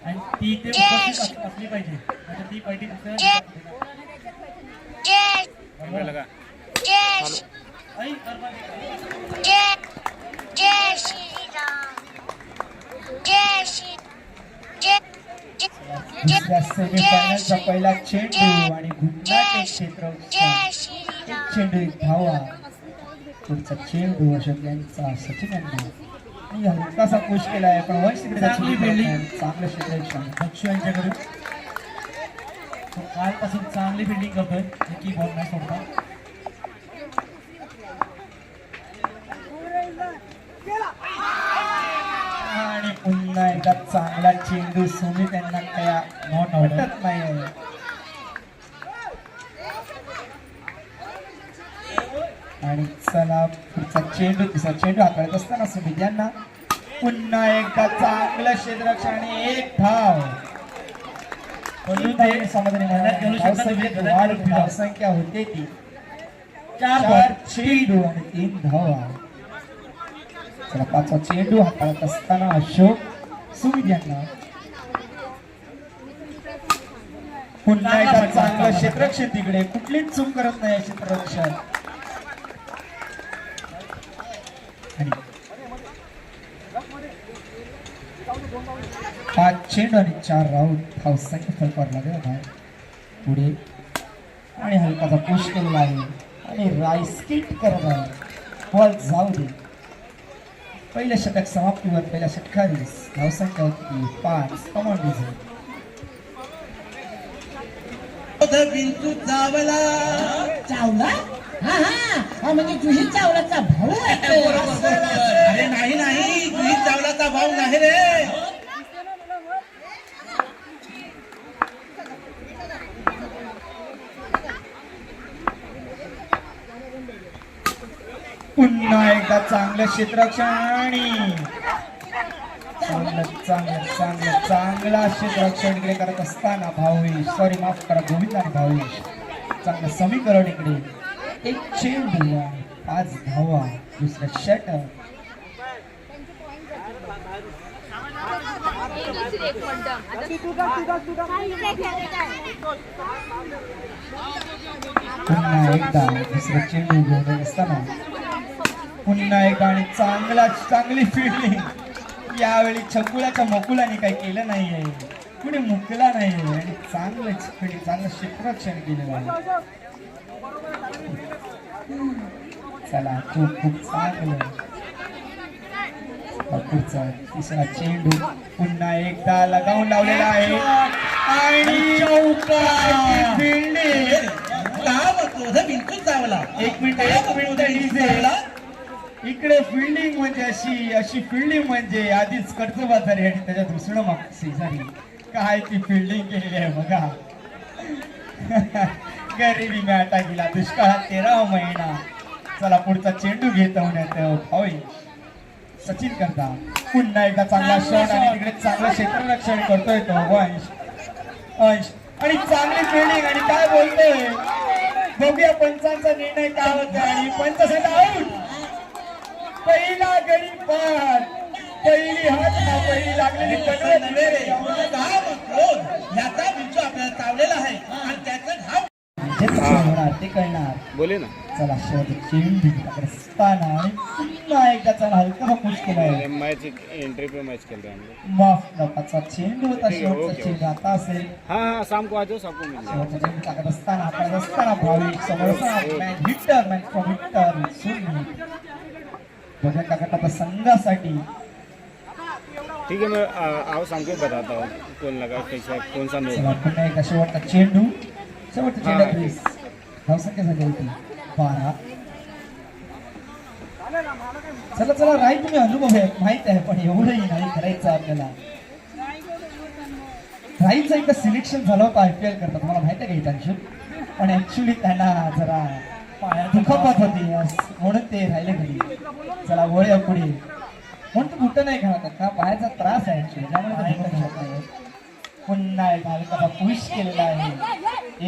आणि ती ते उपस्थित असली पाहिजे. आता ती पाहिजे लगा दुसऱ्या सेमीफायनलचा पहिला चेंडू आणि गुंडाटे क्षेत्र एक चेंडू एक धावा. पुढचा चेंडू अशोक यांचा सचिन यांना आणि हलकासा पुश केला आहे पण वंश तिकडे चांगली फिल्डिंग. चांगलं क्षेत्ररक्षण बक्षू यांच्याकडून तो कालपासून चांगली फिल्डिंग करतोय. की बॉल नाही सोडता. आणि पुन्हा एकदा चांगला चेंडू सुमित यांना त्या नॉट आउट वाटत नाही. आणि चला पुढचा चेंडू दुसरा चेंडू हाताळत असताना सुमित यांना पुन्हा एकदा चांगलं क्षेत्ररक्षण आणि एक धाव. धावसंख्या होते ती 4 चेंडू आणि 3 धावा. चला पाचवा चेंडू हाताळत असताना अशोक सुमित यांना पुन्हा एकदा चांगलं क्षेत्ररक्षण तिकडे कुठलीच चूक करत नाही क्षेत्ररक्षण. आणि 5 चेंडू आणि 4 राऊंड धावसंख्या फलकावर लागला पुढे आणि हलकाचा पुश केलेला आहे आणि राईस्किट करत आहे. बॉल जाऊ दे. पहिलं षटक समाप्तीवर पहिल्या षटकारीस धावसंख्या होती 5. कमॉन डिझेल बिंदू चावला चावला म्हणजे जुही चावलाचा भाऊ अरे नाही नाही जुही चावलाचा भाऊ नाही रे. पुन्हा एकदा चांगलं क्षेत्ररक्षण आणि चांगला क्षेत्ररक्षण इकडे करत असताना भावेश माफ करा गोविंद आणि भावेश चांगलं समीकरण इकडे. एक चेंडू आणि 5 धावा. दुसरं षटक पुन्हा एकदा दुसरं चेंडू घेऊन असताना पुन्हा एकदा आणि चांगली फिल्डिंग. यावेळी छकुलाच्या मकुलाने काही केलं नाहीये. कुणी मुकला नाहीये आणि चांगलं क्षेत्ररक्षण केलेलं आहे. चला खूप चांगलं. पुढचा तिसरा चेंडू पुन्हा एकदा लगावून लावलेला आहे आणि फिल्डिंग. बिंदू चावला. एक मिनिट इकडे फिल्डिंग म्हणजे अशी फिल्डिंग म्हणजे आधीच कर्जबाजारी आणि त्याच्या दुसरं मागचं शेजारी काय ती फिल्डिंग केलेली आहे बघा. गरिबी मॅटा गेला दुष्काळात 13वा महिना. चला पुढचा चेंडू घेत होण्यात सचिन करता पुन्हा एकदा चांगला शॉट आणि तिकडे चांगलं क्षेत्ररक्षण करतोय तो अंश आणि चांगली फिल्डिंग. आणि काय बोलतोय बघूया पंचांचा निर्णय काय होतो. आणि पंच आऊट. पहिला गडी पार पहिली पहिली लागलेली याचा बिंदू आपल्याला चावलेला आहे आणि त्याचा धाव होणार ते कळणार. बोले ना. चला शेवटी चेंडू असताना आणि पुन्हा एकदा चला हलका पुश केलाय. मॅच एंट्री पे मॅच खेल रहे हैं. माफ नकाचा चेंडू होता. शेवटचा चेंडू आता असेल. हाँ शाम को आ जाओ सबको मिल जाएगा. शेवटचा चेंडू टाकत असताना भाविक समोर मॅच फ्रॉम विक्टर सुमित बघा टाकत आता संघासाठी. ठीक है मैं आओ शाम को बताता हूँ कौन लगा कैसा कौन सा मेल. चला पुन्हा एकदा शेवटचा चेंडू धावसंख्या झाली होती 12. चला राही तुम्ही अनुभव आहे माहित आहे पण एवढंही नाही करायचं आपल्याला. राहीचं एकदा सिलेक्शन झालं होतं IPL करता तुम्हाला माहिती आहे का इथं. पण ऍक्च्युली त्यांना जरा दुखापत होती म्हणून ते राहिले घरी. चला वळूया पुढे. म्हणून तू कुठं नाही खेळत का पायाचा त्रास आहे ऍक्च्युली त्यामुळे पुन्हा एक हलकाचा पुश केलेला आहे.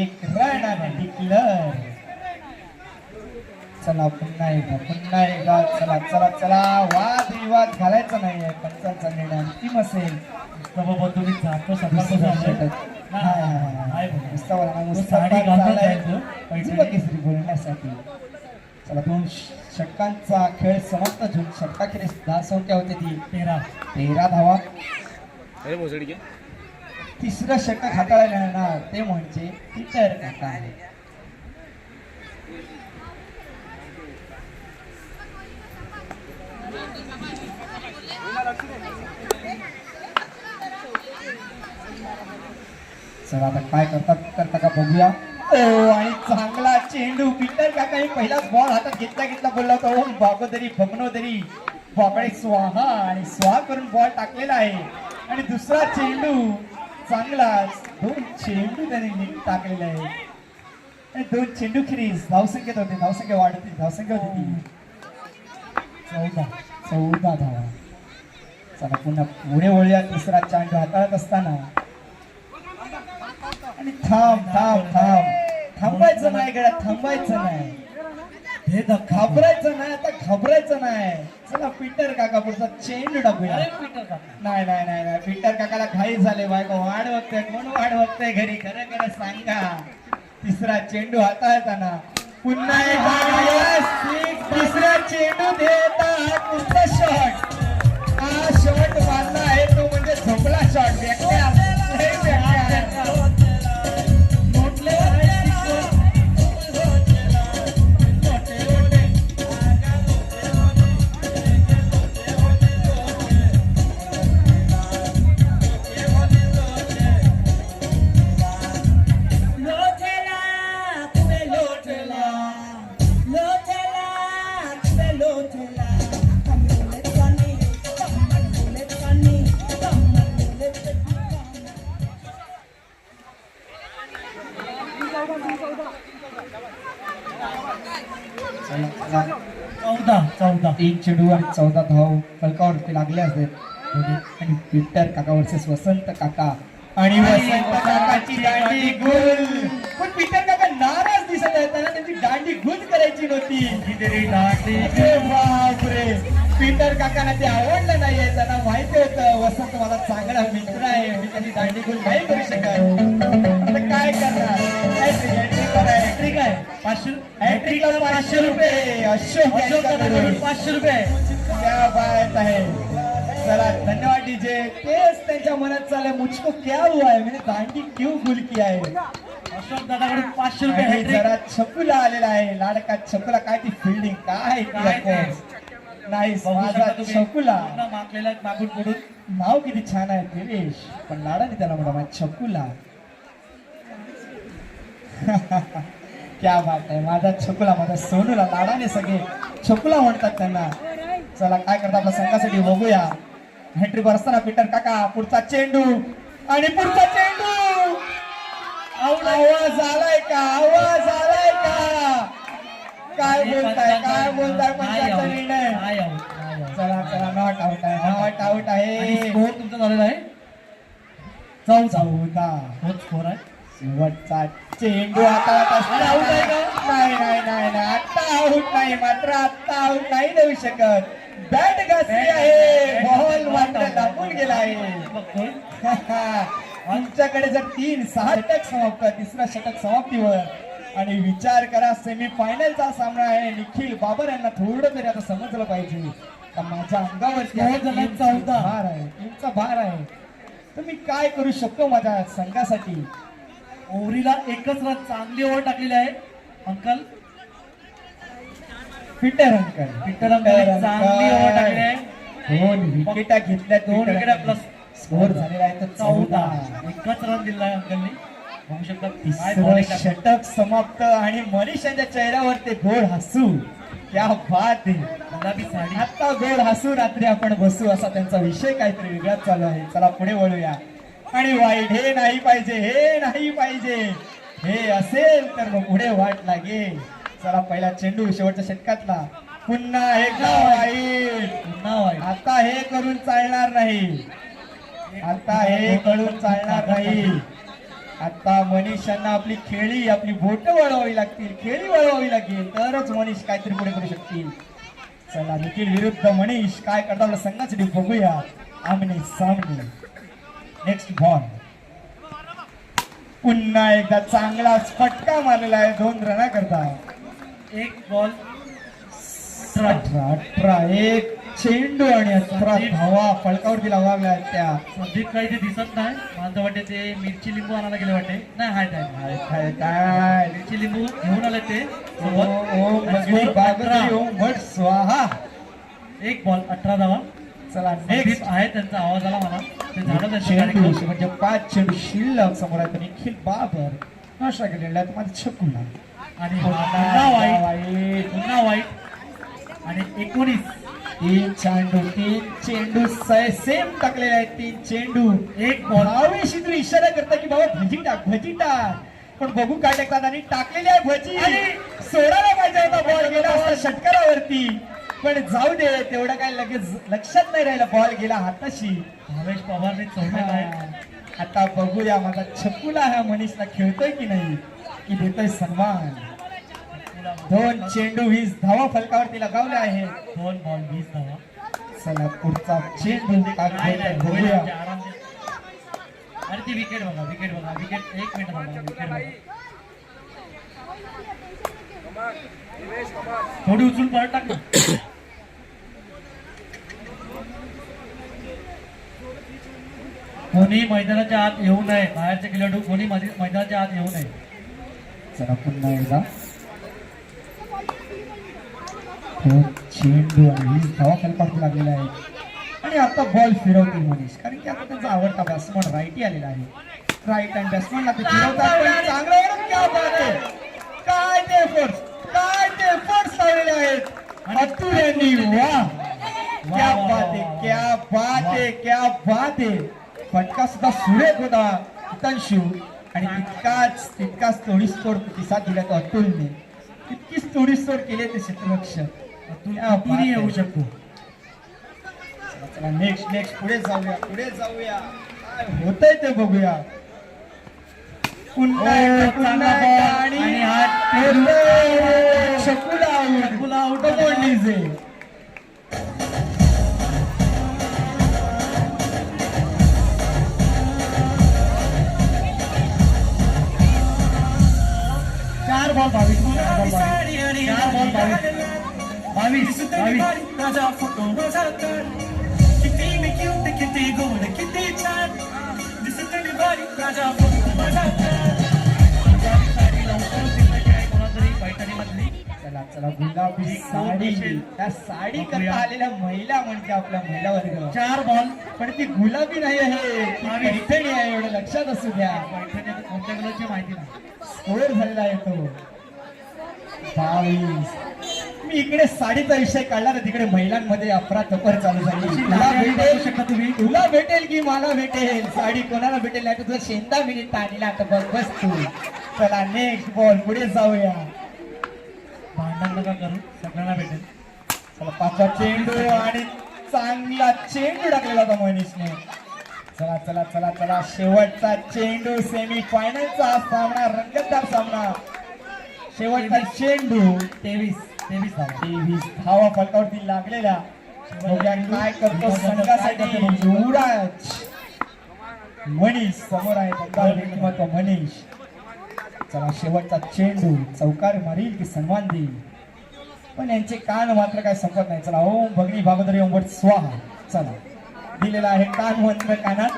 एक रन आणि डिक्लेअर. चला पुन्हा एकदा चला चला चला वाद विवाद घालायचा नाहीये पंचांचा निर्णय अंतिम असेल बाबा तुम्ही जातो दुसरं सकाळचं षटक. आहे बघ. मुस्ताफा साडी घालतात चाललाय तो. युवा केसरी बोलण्यासाठी चला 2 षटकांचा खेळ समाप्त होऊन षटकाखेरीस धावसंख्या होती ती 13 धावा. अरे भोसडी घे. तिसरं षटक हाताळायला येणार ते म्हणजे पीटर काका आहे. चला आता काय करता का बघूया. ओ आणि चांगला चेंडू पीटर काकाने पहिलाच बॉल हातात घेतला बोलला होता ओम बागोदरी भगनोदरी बाकडे स्वाहा आणि स्वाहा करून बॉल टाकलेला आहे. आणि दुसरा चेंडू चांगलाच 2 चेंडू त्याने नीट टाकलेला आहे. आणि 2 चेंडू खेरीज धावसंख्येत होते धावसंख्या होती ती 14 धावा. चला पुन्हा पुढे वळूया. तिसरा चेंडू हाताळत असताना आणि थांबायचं नाही गड्या थांबायचं नाही हे धक्का. घाबरायचं नाही आता घाबरायचं नाही. चला पीटर काका पुढचा चेंडू टाकूया. अरे पीटर काका. नाही पीटर काकाला घाई झाले बायको वाढ बघते कोण वाढ बघते घरी खरं सांगा. तिसरा चेंडू हाताळताना पुन्हा तिसरा चेंडू देता पुढचा शॉट. हा शॉट मारला आहे तो म्हणजे झोपला शॉट. चौदा 3 चेंडू आणि 14 धाव फलकावरती लागले असते. आणि पीटर काका वर्सेस वसंत काका आणि वसंत काकाची दांडी गुल. पण पीटर काका नाराज दिसत आहेत त्यांना त्यांची दांडी गुल करायची नव्हती. अरे बापरे पीटर काकांना ते आवडलं नाहीये. त्यांना माहिती होतं वसंत मला चांगला मित्र आहे मी त्याची दांडी गुल नाही करू शकत. आता काय करणार. हॅट्रिक आहे 500 हॅट्रिकला 500 रुपये. अशोक 500 रुपये. क्या बात आहे. चला धन्यवाद डीजे. तेच त्यांच्या मनात चाललंय मुझको क्या हुआ है मैंने दांडी क्यों गुल किया है. अशोक दादाकडे 500 रुपये आणि hat-trick. जरा छकुला आलेला आहे. लाडका छकुला काय ती फिल्डिंग काय काय ते? नाही बघू माझा शकता तुम्ही. छकुला पूर्ण मागलेला मागून पुढून. नाव किती छान आहे दिनेश पण लाडाने त्याला म्हणा छकुला. क्या बात आहे. माझा छकुला माझा सोनूला लाडाने सगळे छकुला म्हणतात त्यांना. चला काय करता आपल्या संघासाठी बघूया. हॅट्रिकवर असताना पीटर काका पुढचा चेंडू आणि पुढचा चेंडू. आवाज आलाय का काय बोलताय पंचायतचा निर्णय. नाही आहोत. चला नॉट आउट आहे. आणि स्कोर तुमचा झालेला आहे 14. तोच स्कोर आहे. शेवटचा चेंडू आता आउट आहे का? नाही आता आउट नाही मात्र आता आउट नाही देऊ शकत. बॅट घासली आहे बॉल मात्र लागून गेला आहे. बघतोय. आमच्याकडे जर 3-6 षटक समाप्त तिसरा षटक समाप्तीवर आणि विचार करा सेमीफायनलचा सामना आहे. निखिल बाबर यांना थोडं तरी आता समजलं पाहिजे का माझ्या अंगावरती टीमचा भार आहे तर मी काय करू शकतो माझ्या संघासाठी. ओव्हरीला एकच रन चांगली ओव्हर टाकलेली आहे अंकल. पीटर अंकल चांगली ओव्हर टाकली आहे. 2 विकेटा घेतल्या 2 विकेट प्लस स्कोर झालेला आहे तर 14. एकच रन दिला आहे अंकलनी. बघू शकता तिसरं षटक समाप्त आणि मनीष यांच्या चेहऱ्यावर ते गोड हसू. क्या बात आहे. गुलाबी साडी. आता गोड हसू रात्री आपण बसू असा त्यांचा विषय काहीतरी वेगळाच चालू आहे. चला पुढे वळूया. आणि वाईट हे नाही पाहिजे हे असेल तर मग पुढे वाट लागेल. चला पहिला चेंडू शेवटच्या षटकातला पुन्हा एकदा वाईट. आता हे करून चालणार नाही. आता मनीषांना आपली खेळी आपली बोट वळवावी लागतील, खेळी वळवावी लागेल तरच मनीष काहीतरी पुढे करू शकतील. चला निखिल विरुद्ध मनीष काय करता आपल्या संघासाठी बघूया आमने सामने. नेक्स्ट बॉल पुन्हा एकदा चांगलाच फटका मारलेला आहे 2 रना करता. एक बॉल 18 एक चेंडू आणि 18 धावा फलकावरती लावल्या त्या. संदीप काही ते दिसत नाही, मला वाटते ते मिरची लिंबू आणायला गेले वाटते. नाही हाय काय काय मिरची लिंबू घेऊन आले ते ओम भगवी बागरी ओम भट स्वाहा. एक बॉल 18 धावा. चला संदीप नेक्स्ट आहे, त्यांचा आवाज आला मला. ते झालं त्यांचं चेंडू कार्यक्रम. म्हणजे 5 चेंडू शिल्लक समोर आहे. निखिल बाबर अशा केलेला आहे माझा छकुला आणि पुन्हा वाईट आणि 19 3 चेंडू सेम टाकलेले आहेत. 3 चेंडू एक बॉल. भावेशी तू इशारा करता की बाबा भजी टाक पण बघू काय टाकतात आणि टाकलेली आहे भजी आणि सोडायला पाहिजे होता बॉल गेला असता षटकारावरती पण जाऊ दे तेवढं काय लगेच लक्षात नाही राहिलं बॉल गेला हाताशी. भावेश पवारने चौकला आहे. आता बघूया माझा छकुला हा मनीषला खेळतोय की नाही की देतोय सन्मान. 2 चेंडू 20 धावा फलकावरती लगावले आहे. 2 बॉल 20 धावा. चला पुढचा चेंडू काय नाही, घेतोय नाही, बघूया. होईल, आराम दे. अरे ती विकेट बघा विकेट 1 मिनिट थांबा, विकेट बघा. थोडी उचलून परत टाक ना. कोणी मैदानाच्या आत येऊ नये, बाहेरचे खेळाडू कोणी मैदानाच्या आत येऊ नये. चला पुन्हा एकदा 2 चेंडू आणि 20 धावा फलकावरती लागलेला आहे आणि आता बॉल फिरवतील मनीष कारण की आता त्यांचा आवडता बॅट्समन राईटी आलेला आहे. राईट हँड बॅट्समनला ते फिरवतात पण चांगलं आहे. क्या बात आहे, काय ते एफर्ट्स लावलेले आहेत अतुल यांनी. वाह क्या बात आहे. फटका सुद्धा सुरेख होता हितांशू आणि तितकाच तोडीसतोड प्रतिसाद दिला तो अतुलने. तितकीच तोडीसतोड केली ते क्षेत्ररक्षक अतुल येऊ शकतो. चला नेक्स्ट पुढे जाऊया काय होतंय ते बघूया. पुन्हा एकदा आणि छकुला आउट मोडलीचे. चार बॉल 22 राजा फोटो किती मी क्यूट किती गोड किती छान दिसत भारी राजा फोटो चला गुलाबी साडी त्या साडी करता आलेल्या महिला म्हणजे आपल्या महिला वर्ग. 4 बॉल. पण ती गुलाबी नाही आहे ती पैठणी आहे एवढं लक्षात असू द्या. कोणत्या कलरची माहिती नाही. स्कोर झालेला आहे तो 22. मी इकडे साडीचा विषय काढला तर तिकडे महिलांमध्ये अफरातफर चालू झाली. तुला भेटेल की मला भेटेल साडी कोणाला भेटेल नाही तर तुझा शेंदा मिनिट ताणीला आता बस तू. चला नेक्स्ट बॉल पुढे जाऊया. भांडण नका करू, सगळ्यांना भेटेल. चला 5वा चेंडू आणि चांगला चेंडू टाकलेला होता मनीषने. चला शेवटचा चेंडू सेमी फायनलचा सामना रंगतदार सामना. शेवटचा चेंडू 23 धावा फलकावरती लागलेल्या. बघूया काय करतो संघासाठी युवराज. मनीष समोर आहे त्यांचा व्यक्तिमत्व मनीष. चला शेवटचा चेंडू चौकार मारील की सन्मान देईल पण यांचे कान मात्र काय संपत नाही. चला ओम भगनी भागोदरी ओम वट स्वाहा. चला दिलेला आहे कान मंत्र कानात.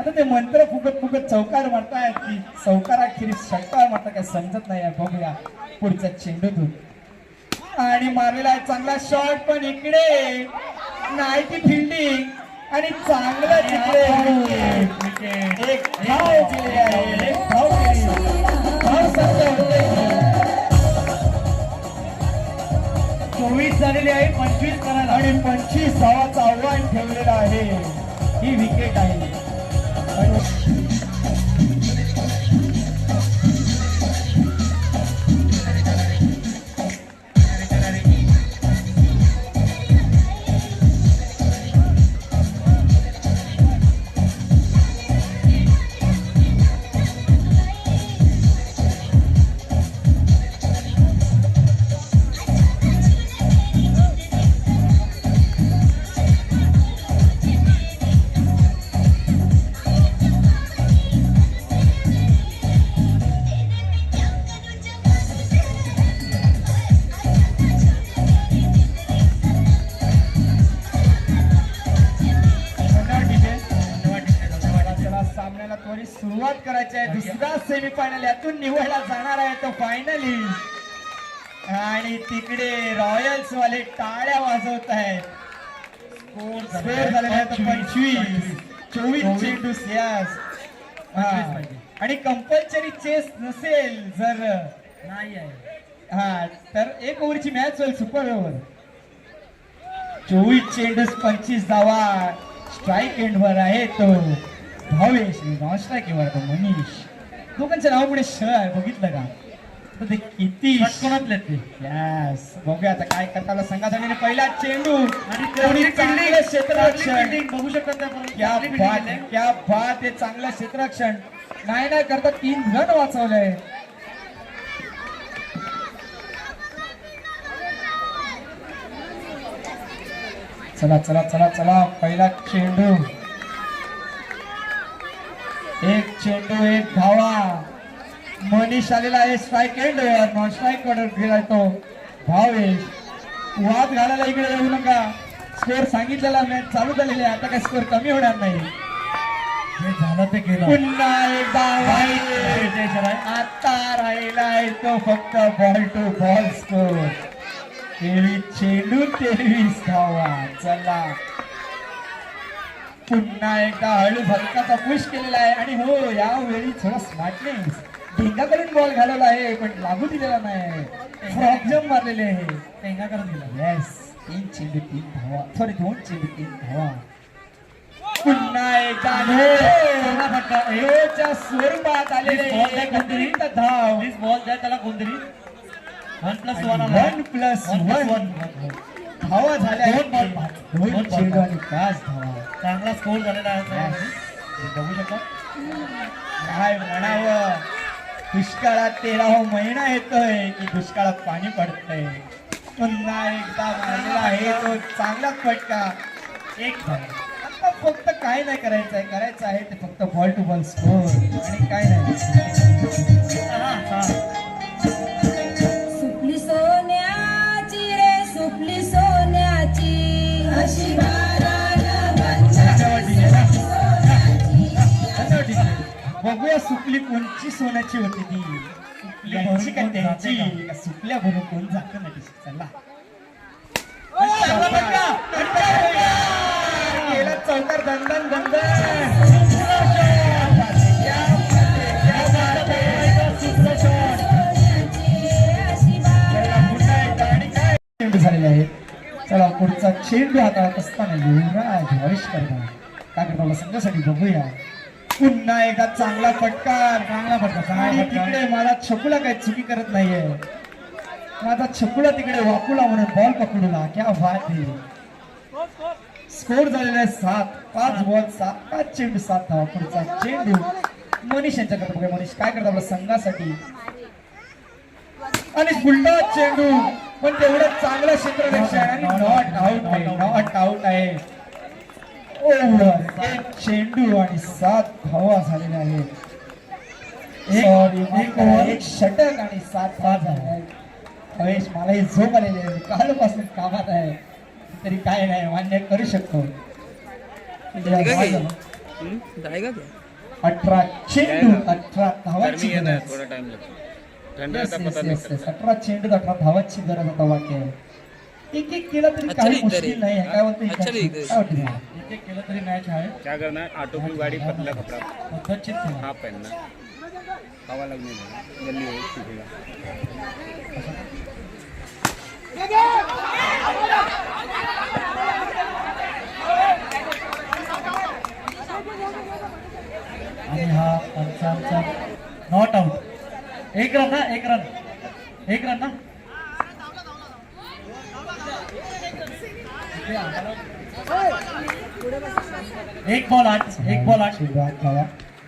आता ते मंत्र फुकत चौकार मारतायत की चौकाराखेरीज षटकार मारता काय समजत नाही. बघूया पुढच्या चेंडूतून आणि मारलेला आहे चांगला शॉट पण इकडे नाही ती फिल्डिंग आणि चांगला तिकडे एक धाव दिली आहे. एक धाव दिली. धाव संख्या होते 24 झालेली आहे. 25 करायला आणि 25 धावाचं आव्हान ठेवलेलं आहे. ही विकेट आहे. आपल्याला त्वरित सुरुवात करायची आहे. दुसरा सेमीफायनल यातून निवडला जाणार आहे तो फायनली. आणि तिकडे रॉयल्स वाले टाळ्या वाजवत आहेत. स्कोर झालेला आहे तो 24 चेंडू. यस. आणि कंपल्सरी चेस नसेल जर नाही आहे. हा तर 1 ओव्हरची मॅच होईल. Super over. 24 चेंडू 25 धावा. स्ट्राईक एंडवर आहे तो भावेश. नॉन स्ट्राईकवर तो मनीष. दोघांच्या नाव पुढे श आहे. बघितलं का? तर ते किती षटकोनातले ते. यस. बघूया आता काय करताना संघाचा पहिला चेंडू आणि तेवढी चांगलं क्षेत्ररक्षण. बघू शकता त्या क्या बात आहे, क्या बात आहे. चांगलं क्षेत्ररक्षण. नाही करता 3 रन वाचवले. चला चला चला चला. पहिला चेंडू. 1 चेंडू 1 धावा. मनीष आलेला आहे स्ट्राईक एंडवर. नॉन स्ट्राईक ऑर्डर गेलाय तो भावेश. वाद घालायला इकडे जाऊ नका. स्कोर सांगितलेला मॅच चालू झालेली आहे. आता काय स्कोर कमी होणार नाही. जे झालं ते केलं. पुन्हा एकदा वाईट. आता राहिलाय तो फक्त बॉल टू बॉल स्कोर. 23 चेंडू 23 धावा. चला पुन्हा एकदा हळू हलकाचा पुश केलेला आहे. आणि हो यावेळी थोडा स्मार्टनेस. ढेंगा करून बॉल घालवला आहे पण लागू दिलेला नाही. प्रॉब्लेम मारलेले आहे. टेंगा करून दिला. येस. 3 चेंडू 3 धावा. सॉरी 2 चेंडू 3 धावा. पुन्हा एकदा च्या स्वरूपात आलेले धाव. प्लीज बॉल द्या त्याला कोणतरी. 1+1 1+1 धावा झाल्या. दोन चेंडू आणि 5 धावा. चांगला स्कोर झालेला आहे. बघू शकता. काय म्हणावं. दुष्काळात 13वा महिना येतोय की दुष्काळात पाणी पडतंय. पुन्हा एकदा मारलेला आहे तो चांगला फटका. 1 धावा. आता फक्त काय नाही करायचं आहे ते फक्त बॉल टू बॉल स्कोर आणि काय नाही. सुपली सोन्याची रे सुपली सोन्याची अशी बघूया सुपली कोणची सोन्याची होती ती. यांची का त्यांची का सुपल्या भरून कोण जातं नटी. चला गेला चौकार. दंदन चेंडू झालेले आहेत. चला पुढचा चेंडू हाताळत असताना युवराज वरिष्ठ करणार काय करता संघासाठी बघूया. पुन्हा एकदा चांगला फटकार. आणि तिकडे माझा छकुला काही चुकी करत नाहीये. माझा छकुला तिकडे वाकुला म्हणून बॉल पकडूला. क्या बात आहे. स्कोर झालेला आहे 7. 5 बॉल 5 चेंडू 7 धावा. पुढचा चेंडू मनीष यांच्याकडे बघूया. मनीष काय करता आपल्या संघासाठी. आणि उलटा चेंडू पण तेवढं चांगलं क्षेत्ररक्षण आणि नॉट आउट आहे. ओव्हर 1 चेंडू आणि 7 धावा झालेल्या आहेत. एक ओव्हर 1 षटक आणि 7 धावा झाल्या आहेत. महेश मलाही झोप आलेली आहे. कालपासून कामात आहे तरी काय नाही मान्य करू शकतो. 18 चेंडू 18 धावांची गरज. थोड़ा टाइम लगता है. 18 चेंडू 18 धावांची गरज आता वाक्य आहे. एक केला तरी काही मुश्किल नाही आहे. काय बोलतो एक केलं तरी मॅच आहे. क्या करना है. ऑटो की गाड़ी पतला कपड़ा पद्धतशीर खेळा. हाँ पहनना. हवा लगने देना. जल्दी हो सीखेगा. आणि हा पंचांचा नॉट आउट. 1 रन ना. 1 रन ना. एक बॉल 8.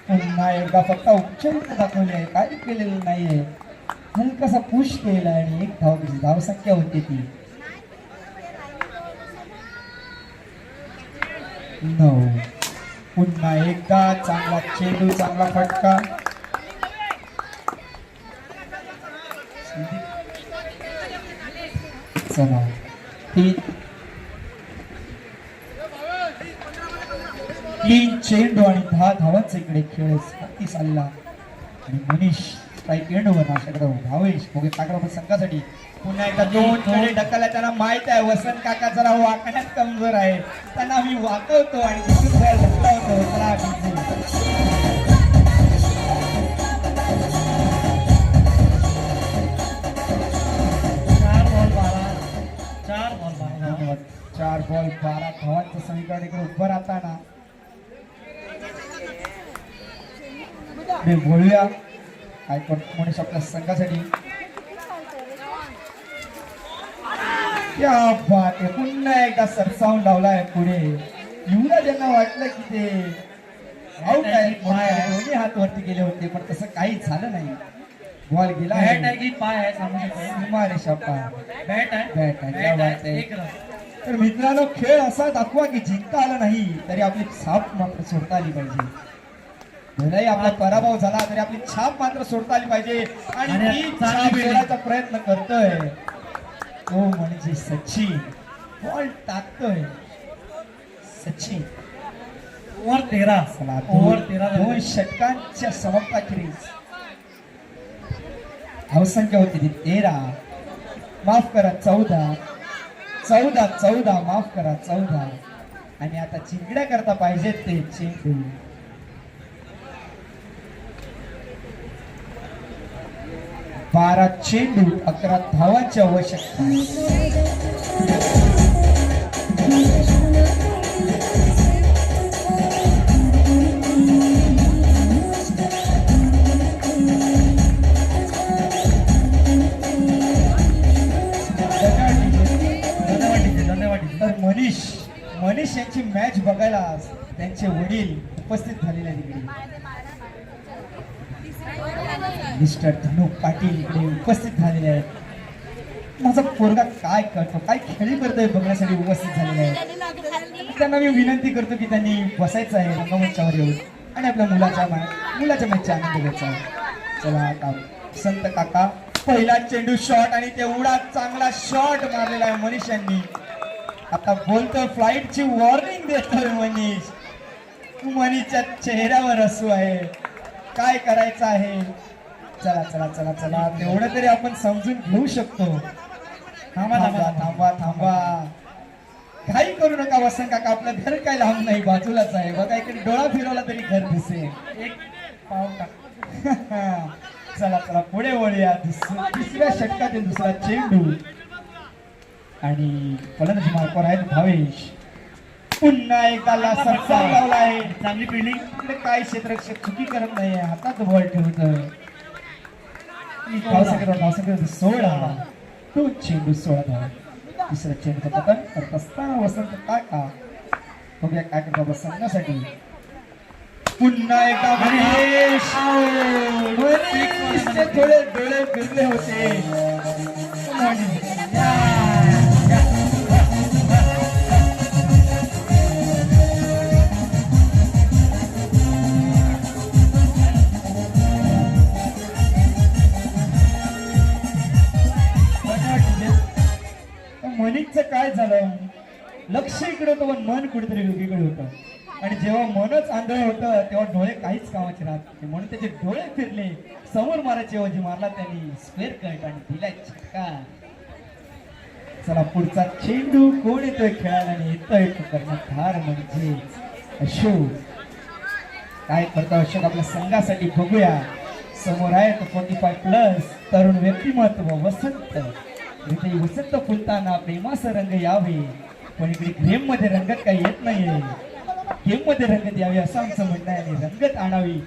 पुन्हा एकदा फक्त उच्चारित दाखवले आहे. काही केलेलं नाहीये. हलकासा पुश केला आणि 1 धावसंख्या होती ती 9. पुन्हा एकदा चांगला चेंडू चांगला फटका. चला 3 तीन चेंडू आणि 10 धावांचा इकडे खेळ सक्तीस आलेला आणि मनीष स्ट्राईक एंडवर नाशाकडे भावेश भोगे काकरापूर संघासाठी पुन्हा एकदा दोन कडे ढकलला. त्यांना माहित आहे वसंत काका जरा वाकण्यात कमजोर आहे, त्यांना मी वाकवतो आणि तिथून बॉल ढकला होतो. चला धन्यवाद. 4 बॉल 12 धावांचं समीकरण इकडे उभं राहताना बोलूया काय करतो मनीष आपल्या संघासाठी. क्या बात आहे, पुन्हा एकदा सरसावून लावलाय पुढे. एवढा ज्यांना वाटलं की ते आऊट आहे, दोन्ही हात वरती गेले होते पण तसं काही झालं नाही. बॉल गेला बॅट आहे की पाय आहे सांगू शकतो. हिमारेशा पाय बॅट आहे. बॅट आहे. क्या बात आहे. एक रन. तर मित्रांनो खेळ असा दाखवा की जिंकता आलं नाही तरी आपली छाप मात्र सोडता आली पाहिजे. भलेही आपला पराभव झाला तरी आपली छाप मात्र सोडता आली पाहिजे आणि आणि ती चांगली छाप fielding. सोडायचा प्रयत्न करतोय तो म्हणजे सचिन. बॉल टाकतोय सचिन. ओव्हर 13. चला, ओव्हर 13 दोन षटकांच्या समाप्ताखेरीज धावसंख्या होती ती 13, माफ करा 14 माफ करा 14 आणि आता चिंगड्या करता पाहिजेत ते चेंडू. 12 चेंडू 11 धावांची आवश्यकता. तर मनीष यांची मॅच बघायला त्यांचे वडील उपस्थित झालेले आहेत इकडे. मिस्टर धनु पाटील इकडे उपस्थित झालेले आहेत. माझा पोरगा काय करतो काय खेळी करतोय बघण्यासाठी उपस्थित झालेले आहेत. त्यांना मी विनंती करतो की त्यांनी बसायचं आहे रंगमंचावर येऊन आणि आपल्या मुलाच्या मॅचचा आनंद घ्यायचा आहे. चला आता संत काका पहिला चेंडू शॉट आणि तेवढा चांगला शॉट मारलेला आहे मनीष यांनी. आता बोलतो फ्लाईटची वॉर्निंग देतोय मनीष. मनीषच्या चेहऱ्यावर हसू आहे. काय करायचं आहे. चला चला चला चला तेवढं तरी आपण समजून घेऊ शकतो. थांबा थांबा थांबा थांबा काही करू नका वसंत काका. आपलं घर काय लांब नाही बाजूलाच आहे बघा. इकडे डोळा फिरवला तरी घर दिसेल. एक पाव टाक. चला चला पुढे वळूया. तिसऱ्या षटकातील दुसरा चेंडू आणि फलंदाजी मार्कवर आहेत भावेश. पुन्हा एकदा सरसाव लावला आहे. चांगली फिल्डिंग. इकडे काही क्षेत्ररक्षक चुकी करत नाही, हातात बॉल ठेवतोय. धावसंख्या 16 तो चेंडू 16 धावा. तिसरा चेंडूचं पतन करत असताना वसंत काका बघूया काय करतो आपल्या संघासाठी. पुन्हा एकदा मनीषचे थोडे डोळे फिरले होते. मनीषचं काय झालं लक्ष इकडे होतं पण मन कुठेतरी वेगळीकडे होतं. आणि जेव्हा मनच आंधळ होतं तेव्हा डोळे काहीच कामाचे राहत होते. म्हणून त्याचे डोळे फिरले. समोर मारायची ऐवजी मारला त्यांनी स्क्वेअर कट आणि दिला छक्का. चला पुढचा चेंडू कोण येतोय खेळायला आणि येतोय तो कर्णधार म्हणजे अशोक. काय करतो अशोक आपल्या संघासाठी बघूया. समोर आहे तो 45+ तरुण व्यक्तिमत्व वसंत. इथे वसंत फुलताना प्रेमाचा रंग यावे पण इकडे गेम मध्ये रंगत काही येत नाहीये. गेम मध्ये रंगत यावी असं आमचं म्हणणं आहे आणि रंगत आणावी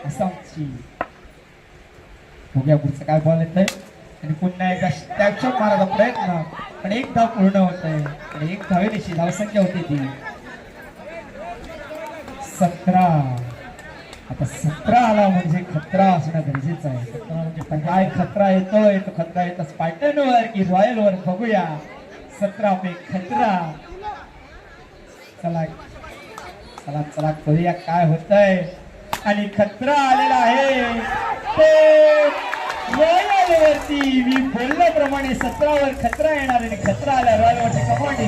असं आमची. बघूया पुढचं काय बॉल येतोय आणि पुन्हा एकदा टॅपशॉट मारायचा प्रयत्न पण एक धाव पूर्ण होत आहे आणि एक धावेची धावसंख्या होती ती 17. आता 17 आला म्हणजे खतरा असणं गरजेचं आहे. 17 म्हणजे काय खतरा येतोय तो खतरा येतो स्पायटनवर की रॉयलवर बघूया. 17 पे खतरा. चला चला चला करूया काय होतंय आणि खतरा आलेला आहे ते रॉयलवरती. मी बोलल्याप्रमाणे 17 वर खतरा येणार आणि खतरा आला रॉयलवरती कमांड.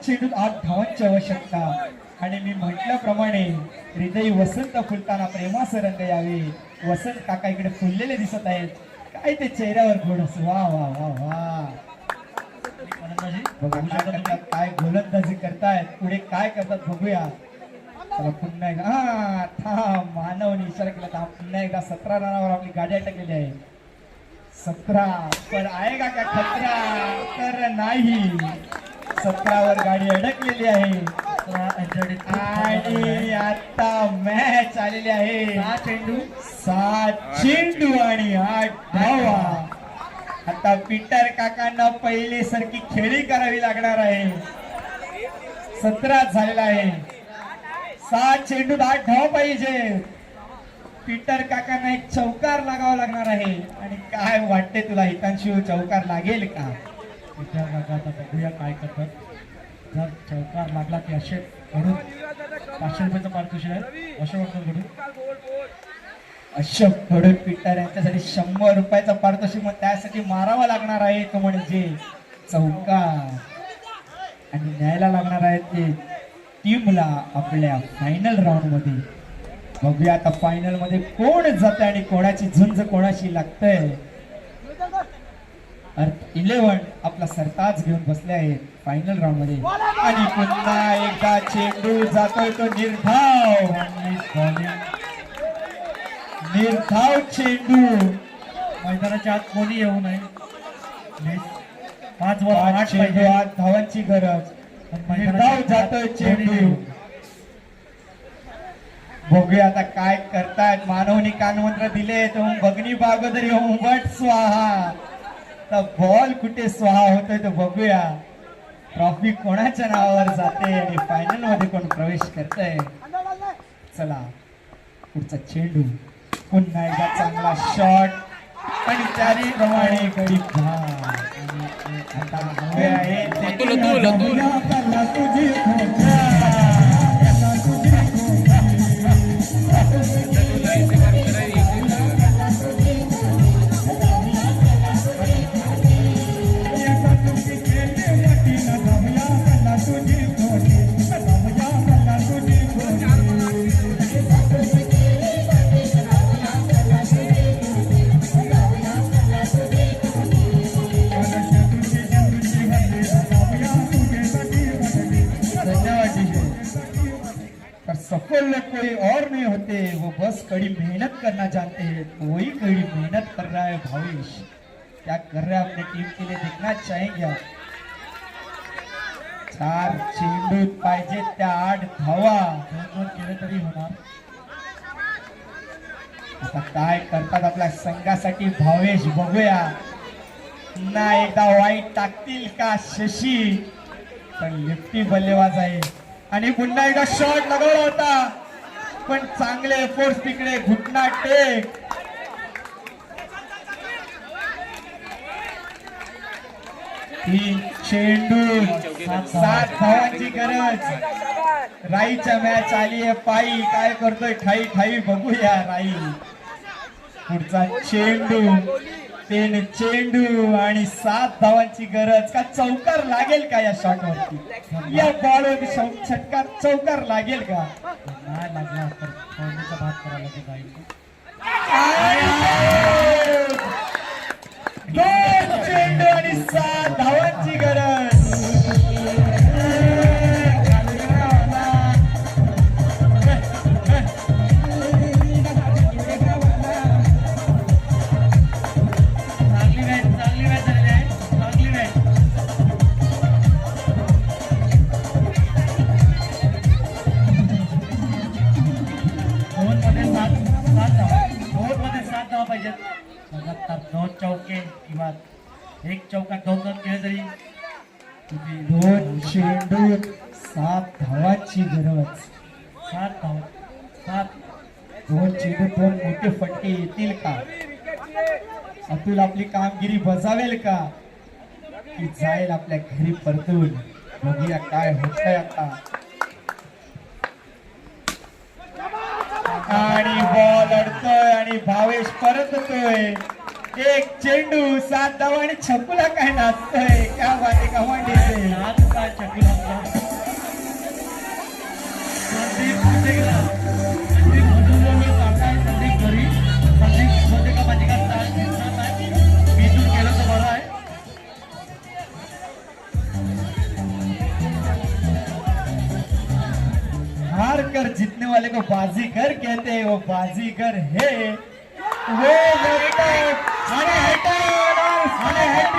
चेंडूत 8 धावांची आवश्यकता आणि मी म्हटल्याप्रमाणे हृदय वसंत फुलताना प्रेमाचं रंग यावे. वसंत काका इकडे फुललेले दिसत आहेत. काय ते चेहऱ्यावर गोडस. वा वा वा वा. फलंदाजी बघा काय करतात, काय गोलंदाजी करतायत, पुढे काय करतात बघूया. चला पुन्हा एकदा मानवने इशारा केला तर पुन्हा एकदा 17 रनावर आपली गाडी अटकलेली आहे. 17 पर आएगा का खतरा तर नाही. 17 वर गाडी अडकलेली आहे आणि आता मॅच आलेली आहे. 7 चेंडू आणि 8 धावा. आता पीटर काकांना पहिली सारखी खेळी करावी लागणार आहे. 17 झालेला आहे. 7 चेंडूत 8 धाव पाहिजे. पीटर काकांना एक चौकार लागावा लागणार आहे. आणि काय वाटते तुला हितांशू, चौकार लागेल का? विचार नका, आता बघूया काय करतात. जर चौकार लागला की असे घडून 500 रुपयाचं पारितोषिक आहे. अशोक वाटतं घडून अशोक घडून पीटर यांच्यासाठी 100 रुपयाचा पारितोषिक. मग त्यासाठी मारावा लागणार आहे तो म्हणजे चौकार. आणि न्यायला लागणार आहे ते टीमला आपल्या फायनल राऊंड मध्ये. बघूया आता फायनल मध्ये कोण जाते आणि कोणाची झुंज कोणाशी लागतंय. अर्थ 11 आपला सरताज घेऊन बसले आहेत फायनल राऊंड मध्ये. आणि पुन्हा एकदा चेंडू जातोय तो निर्धाव. निर्धाव चेंडू. मैदानाच्या आत कोणी येऊ नये. 5 वर 8 8 चेंडू, पाहिजे. 8 धावांची गरज. निर्धाव जातोय चेंडू. बघूया आता काय करतायत. मानवनी कानमंत्र दिले तो बगनी बागोदरी उंबट स्वाहा. तर बॉल कुठे स्वाहा होतोय तो बघूया. ट्रॉफी कोणाच्या नावावर जाते आणि फायनल मध्ये कोण प्रवेश करतंय. चला पुढचा चेंडू. पुन्हा एकदा चांगला शॉट आणि त्याचप्रमाणे गडी भाग. आता बघूया हे सफल लोग कोई और नहीं होते, वो बस कड़ी मेहनत करना जानते हैं. वही कड़ी मेहनत कर रहा है भावेश. क्या कर रहा है अपने टीम के लिए देखना चाहेंगे आप. 4 चेंडू पाहिजे त्या 8 धावा. 2 केले तरी होणार. आता काय करतात आपल्या संघासाठी भावेश बघूया. पुन्हा एकदा वाईट टाकतील का शशी. पण लेफ्टी बल्लेबाज आहे आणि पुन्हा एकदा शॉट लगावला होता पण चांगले फोर्स तिकडे घुटना टेक. तीन चेंडू 7 धावांची गरज. राईच्या मॅच आली आहे. पायी काय करतोय ठाई ठाई बघूया. राई पुढचा चेंडू. 3 चेंडू आणि 7 धावांची गरज. का चौकार लागेल का या शॉट वरती. या बॉल वरती षटकार चौकार लागेल का. नाही लागला तर फोडणीचा भात करायला ते जाईल. 2 चेंडू आणि 7 धावांची गरज. लगातार 2 चौके किंवा 1 चौका 2 केले तरी 2 चेंडू 7 धावांची गरज. 7 धावा. 7 2 चेंडू 2 मोठे फटके येतील का. अतुल आपली कामगिरी बजावेल का की जाईल आपल्या घरी परतून. बघूया काय होतंय आता. आणि बॉल अडतोय आणि भावेश परत येतोय. एक चेंडू 7 धावा आणि छकुला काय नाचतोय, क्या बात आहे, कमांडी से. नाच काय चकून आपला संदीप कुठे गेला? संदीप हजूर मी काढताय. संदीप घरी. संदीप मध्ये का माझी का तास दिसणार नाही. मी इथून केलं तर बरं आहे. हार कर जीतने वाले को बाजीगर कहते हैं, वो बाजीगर है वो लड़का. आणि हटाव, आणि हटाव.